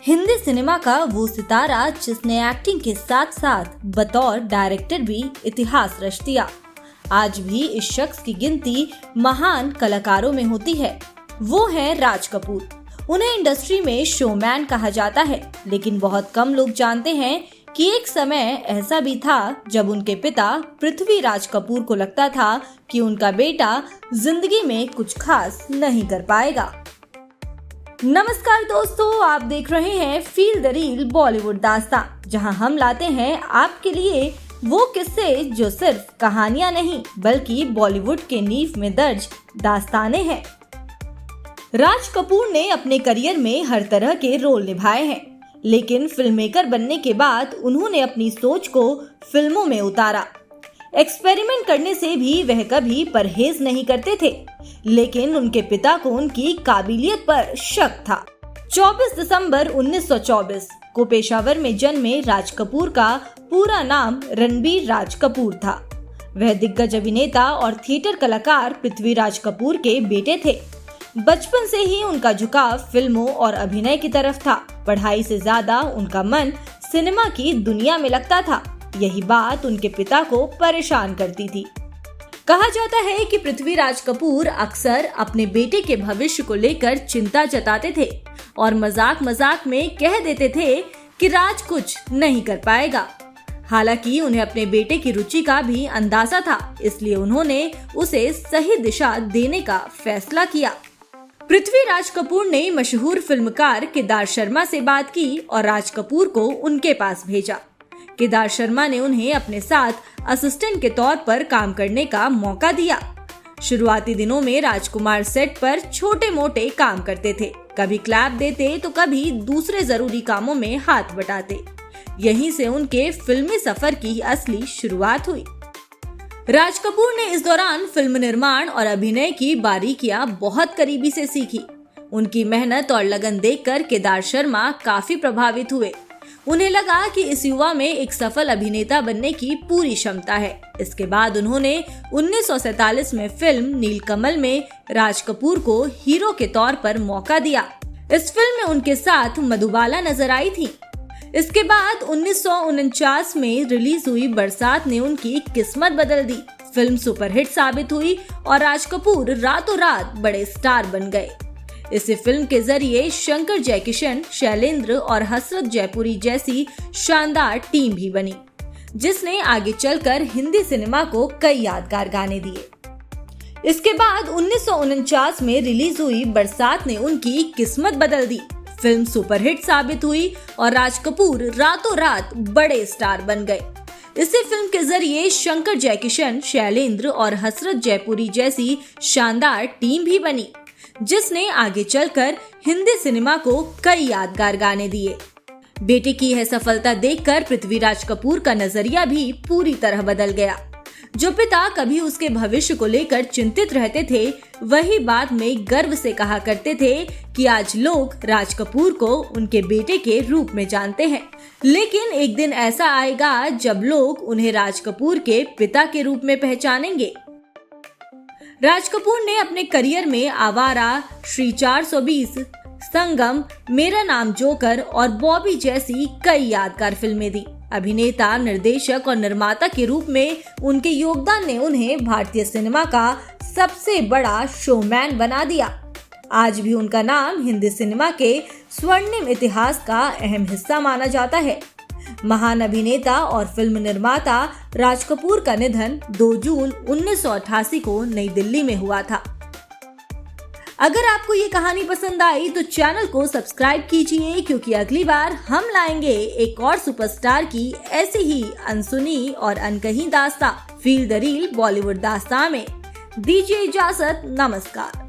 Hindi cinema का वो सितारा जिसने एक्टिंग के साथ साथ बतौर डायरेक्टर भी इतिहास रच दिया। आज भी इस शख्स की गिनती महान कलाकारों में होती है। वो है राज कपूर। उन्हें इंडस्ट्री में शोमैन कहा जाता है, लेकिन बहुत कम लोग जानते हैं कि एक समय ऐसा भी था जब उनके पिता पृथ्वीराज कपूर को लगता था कि उनका बेटा जिंदगी में कुछ खास नहीं कर पाएगा। नमस्कार दोस्तों, आप देख रहे हैं फील द रील बॉलीवुड दास्तान, जहां हम लाते हैं आपके लिए वो किस्से जो सिर्फ कहानियां नहीं बल्कि बॉलीवुड के नींव में दर्ज दास्तानें हैं। राज कपूर ने अपने करियर में हर तरह के रोल निभाए हैं, लेकिन फिल्म मेकर बनने के बाद उन्होंने अपनी सोच को फिल्मों में उतारा। एक्सपेरिमेंट करने से भी वह कभी परहेज नहीं करते थे, लेकिन उनके पिता को उनकी काबिलियत पर शक था। 24 दिसंबर 1924 को पेशावर में जन्मे राज कपूर का पूरा नाम रणबीर राज कपूर था। वह दिग्गज अभिनेता और थिएटर कलाकार पृथ्वीराज कपूर के बेटे थे। बचपन से ही उनका झुकाव फिल्मों और अभिनय की तरफ था। पढ़ाई से ज्यादा उनका मन सिनेमा की दुनिया में लगता था। यही बात उनके पिता को परेशान करती थी। कहा जाता है कि पृथ्वीराज कपूर अक्सर अपने बेटे के भविष्य को लेकर चिंता जताते थे और मजाक मजाक में कह देते थे कि राज कुछ नहीं कर पाएगा। हालांकि उन्हें अपने बेटे की रुचि का भी अंदाजा था, इसलिए उन्होंने उसे सही दिशा देने का फैसला किया। पृथ्वीराज कपूर ने मशहूर फिल्मकार केदार शर्मा से बात की और राज कपूर को उनके पास भेजा। केदार शर्मा ने उन्हें अपने साथ असिस्टेंट के तौर पर काम करने का मौका दिया। शुरुआती दिनों में राजकुमार सेट पर छोटे मोटे काम करते थे, कभी क्लैप देते तो कभी दूसरे जरूरी कामों में हाथ बटाते। यहीं से उनके फिल्मी सफर की असली शुरुआत हुई। राज कपूर ने इस दौरान फिल्म निर्माण और अभिनय की बारीकियां बहुत करीबी से सीखी। उनकी मेहनत और लगन देखकर केदार शर्मा काफी प्रभावित हुए। उन्हें लगा कि इस युवा में एक सफल अभिनेता बनने की पूरी क्षमता है। इसके बाद उन्होंने 1947 में फिल्म नीलकमल में राज कपूर को हीरो के तौर पर मौका दिया। इस फिल्म में उनके साथ मधुबाला नजर आई थी। इसके बाद 1949 में रिलीज हुई बरसात ने उनकी किस्मत बदल दी। फिल्म सुपरहिट साबित हुई और राज कपूर रातों रात बड़े स्टार बन गए। इस फिल्म के जरिए शंकर जयकिशन, शैलेंद्र और हसरत जयपुरी जैसी शानदार टीम भी बनी, जिसने आगे चलकर हिंदी सिनेमा को कई यादगार गाने दिए। इसके बाद 1949 में रिलीज हुई बरसात ने उनकी किस्मत बदल दी। फिल्म सुपरहिट साबित हुई और राज कपूर रातों रात बड़े स्टार बन गए। इसी फिल्म के जरिए शंकर जयकिशन, शैलेंद्र और हसरत जयपुरी जैसी शानदार टीम भी बनी, जिसने आगे चलकर हिंदी सिनेमा को कई यादगार गाने दिए। बेटे की यह सफलता देखकर पृथ्वीराज कपूर का नजरिया भी पूरी तरह बदल गया। जो पिता कभी उसके भविष्य को लेकर चिंतित रहते थे, वही बाद में गर्व से कहा करते थे कि आज लोग राज कपूर को उनके बेटे के रूप में जानते हैं, लेकिन एक दिन ऐसा आएगा जब लोग उन्हें राज कपूर के पिता के रूप में पहचानेंगे। राज कपूर ने अपने करियर में आवारा, श्री 420, संगम, मेरा नाम जोकर और बॉबी जैसी कई यादगार फिल्में दी। अभिनेता, निर्देशक और निर्माता के रूप में उनके योगदान ने उन्हें भारतीय सिनेमा का सबसे बड़ा शोमैन बना दिया। आज भी उनका नाम हिंदी सिनेमा के स्वर्णिम इतिहास का अहम हिस्सा माना जाता है। महान अभिनेता और फिल्म निर्माता राज कपूर का निधन 2 जून 1988 को नई दिल्ली में हुआ था। अगर आपको ये कहानी पसंद आई तो चैनल को सब्सक्राइब कीजिए, क्योंकि अगली बार हम लाएंगे एक और सुपरस्टार की ऐसी ही अनसुनी और अनकही दास्तां। फील द रील बॉलीवुड दास्तां में दीजिए इजाजत। नमस्कार।